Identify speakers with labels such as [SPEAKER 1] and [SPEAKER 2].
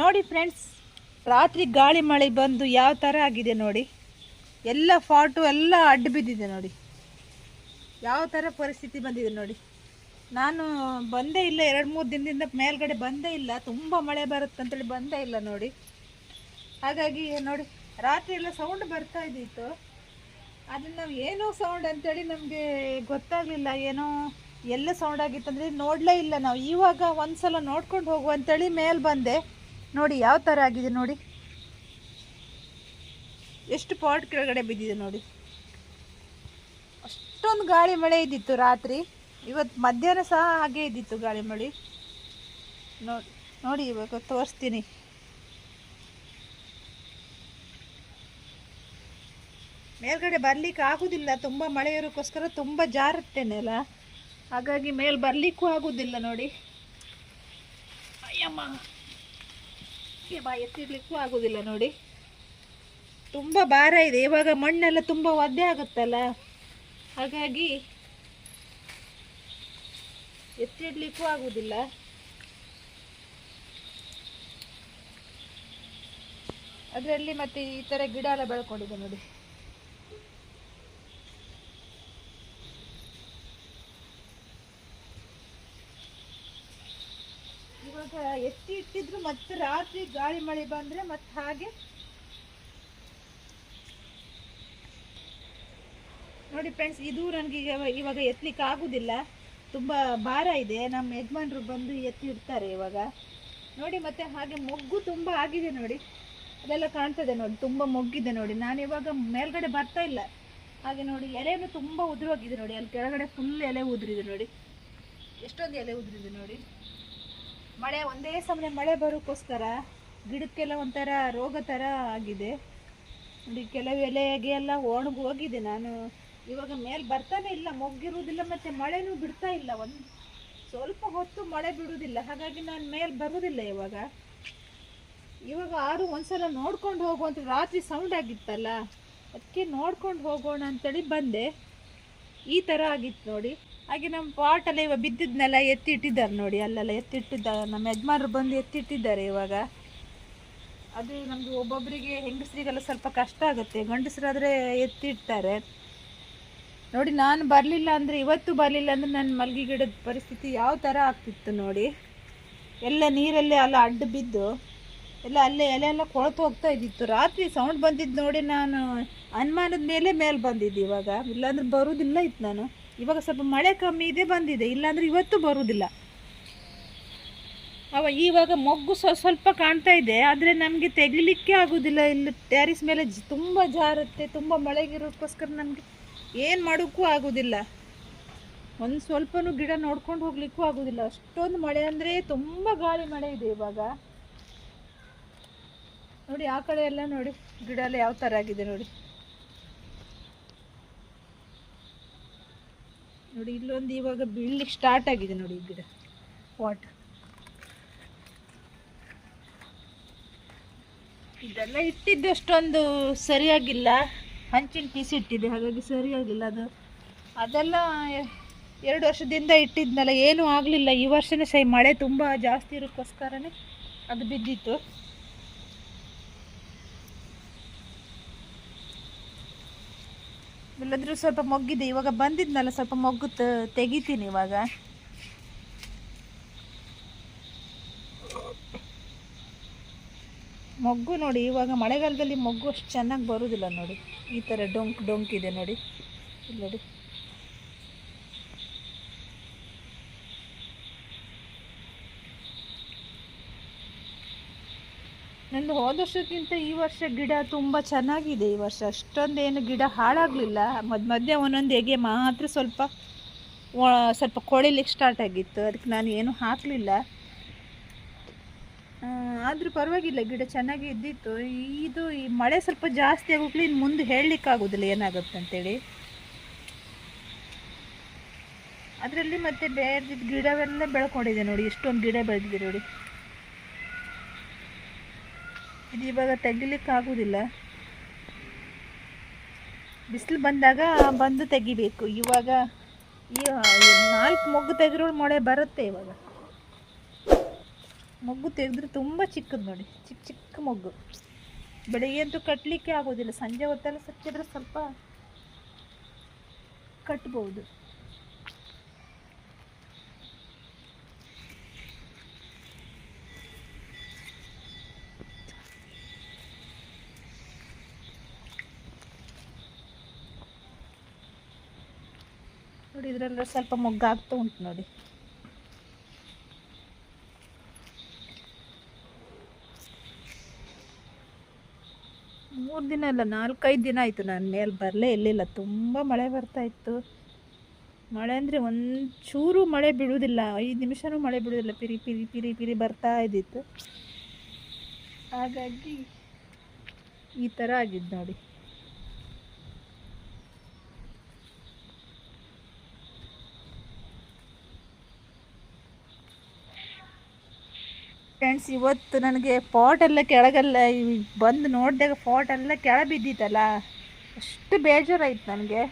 [SPEAKER 1] ನೋಡಿ ಫ್ರೆಂಡ್ಸ್, ರಾತ್ರಿ ಗಾಳಿ ಮಳೆ ಬಂದು ಯಾವ ಥರ ಆಗಿದೆ ನೋಡಿ. ಎಲ್ಲ ಫಾಟು ಎಲ್ಲ ಅಡ್ಡು ಬಿದ್ದಿದೆ ನೋಡಿ. ಯಾವ ಥರ ಪರಿಸ್ಥಿತಿ ಬಂದಿದೆ ನೋಡಿ. ನಾನು ಬಂದೇ ಇಲ್ಲ, 2-3 ದಿನದಿಂದ ಮೇಲ್ಗಡೆ ಬಂದೇ ಇಲ್ಲ. ತುಂಬ ಮಳೆ ಬರುತ್ತಂತೇಳಿ ಬಂದೇ ಇಲ್ಲ ನೋಡಿ. ಹಾಗಾಗಿ ನೋಡಿ, ರಾತ್ರಿ ಎಲ್ಲ ಸೌಂಡ್ ಬರ್ತಾ ಇದ್ದಿತ್ತು. ಅದನ್ನು ನಾವು ಏನೋ ಸೌಂಡ್ ಅಂತೇಳಿ ನಮಗೆ ಗೊತ್ತಾಗಲಿಲ್ಲ. ಏನೋ ಎಲ್ಲ ಸೌಂಡ್ ಆಗಿತ್ತಂದರೆ ನೋಡಲೇ ಇಲ್ಲ ನಾವು. ಇವಾಗ ಒಂದು ಸಲ ನೋಡ್ಕೊಂಡು ಹೋಗುವ ಅಂತೇಳಿ ಮೇಲೆ ಬಂದೆ. ನೋಡಿ ಯಾವ ಥರ ಆಗಿದೆ ನೋಡಿ. ಎಷ್ಟು ಪಾಟ್ ಕೆಳಗಡೆ ಬಿದ್ದಿದೆ ನೋಡಿ. ಅಷ್ಟೊಂದು ಗಾಳಿ ಮಳೆ ಇದ್ದಿತ್ತು ರಾತ್ರಿ. ಇವತ್ತು ಮಧ್ಯಾಹ್ನ ಸಹ ಹಾಗೆ ಇದ್ದಿತ್ತು ಗಾಳಿ ಮಳೆ. ನೋಡಿ ಇವಾಗ ತೋರಿಸ್ತೀನಿ. ಮೇಲ್ಗಡೆ ಬರ್ಲಿಕ್ಕೆ ಆಗೋದಿಲ್ಲ, ತುಂಬ ಮಳೆ ಇರೋಕ್ಕೋಸ್ಕರ ತುಂಬ ಜಾರುತ್ತೆ ನೆಲ. ಹಾಗಾಗಿ ಮೇಲೆ ಬರಲಿಕ್ಕೂ ಆಗೋದಿಲ್ಲ ನೋಡಿ. ಅಯ್ಯಮ್ಮ, ಎತ್ತಿಡ್ಲಿಕ್ಕೂ ಆಗೋದಿಲ್ಲ ನೋಡಿ. ತುಂಬ ಭಾರ ಇದೆ. ಇವಾಗ ಮಣ್ಣೆಲ್ಲ ತುಂಬ ಒದ್ದೆ ಆಗುತ್ತಲ್ಲ, ಹಾಗಾಗಿ ಎತ್ತಿಡ್ಲಿಕ್ಕೂ ಆಗುದಿಲ್ಲ. ಅದರಲ್ಲಿ ಮತ್ತೆ ಈ ಥರ ಗಿಡ ಎಲ್ಲ ಬೆಳ್ಕೊಂಡಿದೆ ನೋಡಿ. ಇವಾಗ ಎತ್ತಿ ಇಟ್ಟಿದ್ರು ಮತ್ತೆ ರಾತ್ರಿ ಗಾಳಿ ಮಳೆ ಬಂದ್ರೆ ಮತ್ತೆ ಹಾಗೆ ನೋಡಿ ಫ್ರೆಂಡ್ಸ್. ಇದು ನನಗೆ ಇವಾಗ ಎತ್ತಲಿಕ್ಕೆ ಆಗುದಿಲ್ಲ, ತುಂಬ ಭಾರ ಇದೆ. ನಮ್ಮ ಯಜಮಾನರು ಬಂದು ಎತ್ತಿ ಇಡ್ತಾರೆ ಇವಾಗ ನೋಡಿ. ಮತ್ತೆ ಹಾಗೆ ಮೊಗ್ಗು ತುಂಬ ಆಗಿದೆ ನೋಡಿ, ಅದೆಲ್ಲ ಕಾಣ್ತದೆ ನೋಡಿ. ತುಂಬ ಮೊಗ್ಗಿದೆ ನೋಡಿ. ನಾನು ಇವಾಗ ಮೇಲ್ಗಡೆ ಬರ್ತಾ ಇಲ್ಲ. ಹಾಗೆ ನೋಡಿ, ಎಲೆನೂ ತುಂಬ ಉದುರೋಗಿದೆ ನೋಡಿ. ಅಲ್ಲಿ ಕೆಳಗಡೆ ಫುಲ್ ಎಲೆ ಉದುರಿದೆ ನೋಡಿ. ಎಷ್ಟೊಂದು ಎಲೆ ಉದುರಿದೆ ನೋಡಿ. ಮಳೆ ಒಂದೇ ಸಮಯ ಮಳೆ ಬರೋಕ್ಕೋಸ್ಕರ ಗಿಡಕ್ಕೆಲ್ಲ ಒಂಥರ ರೋಗ ಥರ ಆಗಿದೆ ನೋಡಿ. ಕೆಲವು ಎಲೆಗೆ ಎಲ್ಲ ಒಣಗಿ ಹೋಗಿದೆ. ನಾನು ಇವಾಗ ಮೇಲೆ ಬರ್ತಾನೆ ಇಲ್ಲ, ಮೊಗ್ಗಿರುವುದಿಲ್ಲ, ಮತ್ತು ಮಳೆನೂ ಬಿಡ್ತಾ ಇಲ್ಲ. ಒಂದು ಸ್ವಲ್ಪ ಹೊತ್ತು ಮಳೆ ಬಿಡುವುದಿಲ್ಲ. ಹಾಗಾಗಿ ನಾನು ಮೇಲೆ ಬರುವುದಿಲ್ಲ ಇವಾಗ. ಒಂದ್ಸಲ ನೋಡ್ಕೊಂಡು ಹೋಗುವಂತ ರಾತ್ರಿ ಸೌಂಡ್ ಆಗಿತ್ತಲ್ಲ, ಅದಕ್ಕೆ ನೋಡ್ಕೊಂಡು ಹೋಗೋಣ ಅಂತೇಳಿ ಬಂದೆ. ಈ ಥರ ಆಗಿತ್ತು ನೋಡಿ. ಹಾಗೆ ನಮ್ಮ ಪಾಟೆಲ್ಲ ಇವಾಗ ಬಿದ್ದಿದ್ನೆಲ್ಲ ಎತ್ತಿ ಇಟ್ಟಿದ್ದಾರೆ ನೋಡಿ. ಅಲ್ಲೆಲ್ಲ ಎತ್ತಿಟ್ಟಿದ್ದಾರೆ. ನಮ್ಮ ಯಜಮಾನರು ಬಂದು ಎತ್ತಿಟ್ಟಿದ್ದಾರೆ ಇವಾಗ. ಅದು ನಮಗೆ ಒಬ್ಬೊಬ್ಬರಿಗೆ, ಹೆಂಗಸರಿಗೆಲ್ಲ ಸ್ವಲ್ಪ ಕಷ್ಟ ಆಗುತ್ತೆ. ಗಂಡಸರಾದರೆ ಎತ್ತಿಡ್ತಾರೆ ನೋಡಿ. ನಾನು ಬರಲಿಲ್ಲ ಅಂದರೆ, ಇವತ್ತು ಬರಲಿಲ್ಲ ಅಂದರೆ ನನ್ನ ಮಲ್ಗೆ ಗಿಡದ ಪರಿಸ್ಥಿತಿ ಯಾವ ಥರ ಆಗ್ತಿತ್ತು ನೋಡಿ. ಎಲ್ಲ ನೀರಲ್ಲೇ ಎಲ್ಲ ಅಡ್ಡು ಬಿದ್ದು ಎಲ್ಲ ಅಲ್ಲೇ ಎಲೆ ಎಲ್ಲ ಕೊಳೆತು ಹೋಗ್ತಾ ಇದ್ದಿತ್ತು. ರಾತ್ರಿ ಸೌಂಡ್ ಬಂದಿದ್ದು ನೋಡಿ, ನಾನು ಅನುಮಾನದ ಮೇಲೆ ಬಂದಿದ್ದೆ. ಇವಾಗ ಇಲ್ಲಾಂದ್ರೆ ಬರೋದಿಲ್ಲ ಇತ್ತು ನಾನು. ಇವಾಗ ಸ್ವಲ್ಪ ಮಳೆ ಕಮ್ಮಿ ಇದೆ, ಬಂದಿದೆ. ಇಲ್ಲಾಂದ್ರೆ ಇವತ್ತು ಬರುವುದಿಲ್ಲ. ಇವಾಗ ಮೊಗ್ಗು ಸ್ವಲ್ಪ ಕಾಣ್ತಾ ಇದೆ, ಆದರೆ ನಮಗೆ ತೆಗಿಲಿಕ್ಕೆ ಆಗೋದಿಲ್ಲ. ಇಲ್ಲಿ ಟ್ಯಾರಿಸ್ ಮೇಲೆ ತುಂಬ ಜಾರುತ್ತೆ. ತುಂಬ ಮಳೆಗಿರೋಕ್ಕೋಸ್ಕರ ನಮಗೆ ಏನು ಮಾಡೋಕ್ಕೂ ಆಗೋದಿಲ್ಲ. ಒಂದು ಸ್ವಲ್ಪನೂ ಗಿಡ ನೋಡ್ಕೊಂಡು ಹೋಗ್ಲಿಕ್ಕೂ ಆಗೋದಿಲ್ಲ. ಅಷ್ಟೊಂದು ಮಳೆ ಅಂದರೆ ತುಂಬ ಗಾಳಿ ಮಳೆ ಇದೆ ಇವಾಗ ನೋಡಿ. ಆ ಕಡೆ ಎಲ್ಲ ನೋಡಿ, ಗಿಡ ಎಲ್ಲ ಯಾವ ಥರ ಆಗಿದೆ ನೋಡಿ. ನೋಡಿ ಇಲ್ಲೊಂದು ಇವಾಗ ಬೀಳ್ಲಿಕ್ಕೆ ಸ್ಟಾರ್ಟ್ ಆಗಿದೆ ನೋಡಿ ಈ ಗಿಡ ಪಾಟ್. ಇದೆಲ್ಲ ಇಟ್ಟಿದ್ದು ಅಷ್ಟೊಂದು ಸರಿಯಾಗಿಲ್ಲ. ಹಂಚಿನ ಪೀಸ್ ಇಟ್ಟಿದೆ, ಹಾಗಾಗಿ ಸರಿಯಾಗಿಲ್ಲ. ಅದೆಲ್ಲ 2 ವರ್ಷದಿಂದ ಇಟ್ಟಿದ್ನಲ್ಲ, ಏನೂ ಆಗಲಿಲ್ಲ. ಈ ವರ್ಷನೇ ಸಹ ಮಳೆ ತುಂಬ ಜಾಸ್ತಿ ಇರೋಕ್ಕೋಸ್ಕರನೇ ಅದು ಬಿದ್ದಿತ್ತು. ಇಲ್ಲಂದ್ರೂ ಸ್ವಲ್ಪ ಮೊಗ್ಗಿದೆ. ಇವಾಗ ಬಂದಿದ್ನಲ್ಲ, ಸ್ವಲ್ಪ ಮೊಗ್ಗು ತೆಗಿತೀನಿ ಇವಾಗ. ಮೊಗ್ಗು ನೋಡಿ, ಇವಾಗ ಮಳೆಗಾಲದಲ್ಲಿ ಮೊಗ್ಗು ಅಷ್ಟು ಚೆನ್ನಾಗಿ ಬರೋದಿಲ್ಲ ನೋಡಿ. ಈ ಥರ ಡೊಂಕ್ ಇದೆ ನೋಡಿ. ಇಲ್ಲಿ ನೋಡಿ. ನಂದು ಹೋದ ವರ್ಷಕ್ಕಿಂತ ಈ ವರ್ಷ ಗಿಡ ತುಂಬ ಚೆನ್ನಾಗಿದೆ. ಈ ವರ್ಷ ಅಷ್ಟೊಂದೇನು ಗಿಡ ಹಾಳಾಗಲಿಲ್ಲ. ಮಧ್ಯೆ ಒಂದೊಂದು ಎಗೆ ಮಾತ್ರ ಸ್ವಲ್ಪ ಕೊಳಿಲಿಕ್ಕೆ ಸ್ಟಾರ್ಟ್ ಆಗಿತ್ತು. ಅದಕ್ಕೆ ನಾನು ಏನೂ ಹಾಕಲಿಲ್ಲ. ಆದರೂ ಪರವಾಗಿಲ್ಲ, ಗಿಡ ಚೆನ್ನಾಗಿ ಇದ್ದಿತ್ತು. ಈ ಮಳೆ ಸ್ವಲ್ಪ ಜಾಸ್ತಿ ಆಗೋಗ್ಲಿ, ಇನ್ನು ಮುಂದೆ ಹೇಳಲಿಕ್ಕಾಗೋದಿಲ್ಲ ಏನಾಗುತ್ತೆ ಅಂತೇಳಿ. ಅದರಲ್ಲಿ ಮತ್ತೆ ಬೇರೆ ಗಿಡವೆಲ್ಲ ಬೆಳ್ಕೊಂಡಿದೆ ನೋಡಿ. ಎಷ್ಟೊಂದು ಗಿಡ ಬೆಳೆದಿದೆ ನೋಡಿ. ಇದು ಇವಾಗ ತೆಗಿಲಿಕ್ಕೆ ಆಗೋದಿಲ್ಲ. ಬಿಸಿಲು ಬಂದಾಗ ಬಂದು ತೆಗಿಬೇಕು. ಇವಾಗ 4 ಮೊಗ್ಗು ತೆಗೆದ್ರೂ ಮಳೆ ಬರುತ್ತೆ ಇವಾಗ. ಮೊಗ್ಗು ತೆಗೆದ್ರೆ ತುಂಬ ಚಿಕ್ಕದು ನೋಡಿ, ಚಿಕ್ಕ ಚಿಕ್ಕ ಮೊಗ್ಗು. ಬೆಳಿಗ್ಗೆ ಅಂತೂ ಕಟ್ಟಲಿಕ್ಕೆ ಆಗೋದಿಲ್ಲ, ಸಂಜೆ ಹೊತ್ತೆಲ್ಲ ಸಿಕ್ಕಿದ್ರೆ ಸ್ವಲ್ಪ ಕಟ್ಬೋದು. ನೋಡಿ ಇದರಲ್ಲ ಸ್ವಲ್ಪ ಮೊಗ್ಗಾಗ್ತಾ ಉಂಟು ನೋಡಿ. ಮೂರು ದಿನ ಅಲ್ಲ, 4-5 ದಿನ ಆಯಿತು ನಾನು ಮೇಲೆ ಬರಲೇ ಇರಲಿಲ್ಲ. ತುಂಬ ಮಳೆ ಬರ್ತಾ ಇತ್ತು. ಮಳೆ ಅಂದರೆ ಒಂಚೂರು ಮಳೆ ಬಿಡುವುದಿಲ್ಲ, 5 ನಿಮಿಷನೂ ಮಳೆ ಬಿಡುವುದಿಲ್ಲ, ಪಿರಿ ಪಿರಿ ಪಿರಿ ಪಿರಿ ಬರ್ತಾ ಇದ್ದಿತ್ತು. ಹಾಗಾಗಿ ಈ ಥರ ಆಗಿದ್ದು ನೋಡಿ. ಫ್ರೆಂಡ್ಸ್, ಇವತ್ತು ನನಗೆ ಪಾಟೆಲ್ಲ ಕೆಳಗೆಲ್ಲ ಬಂದು ನೋಡಿದಾಗ ಪಾಟೆಲ್ಲ ಕೆಳ ಬಿದ್ದಿತ್ತಲ್ಲ, ಅಷ್ಟು ಬೇಜಾರಾಯಿತು ನನಗೆ.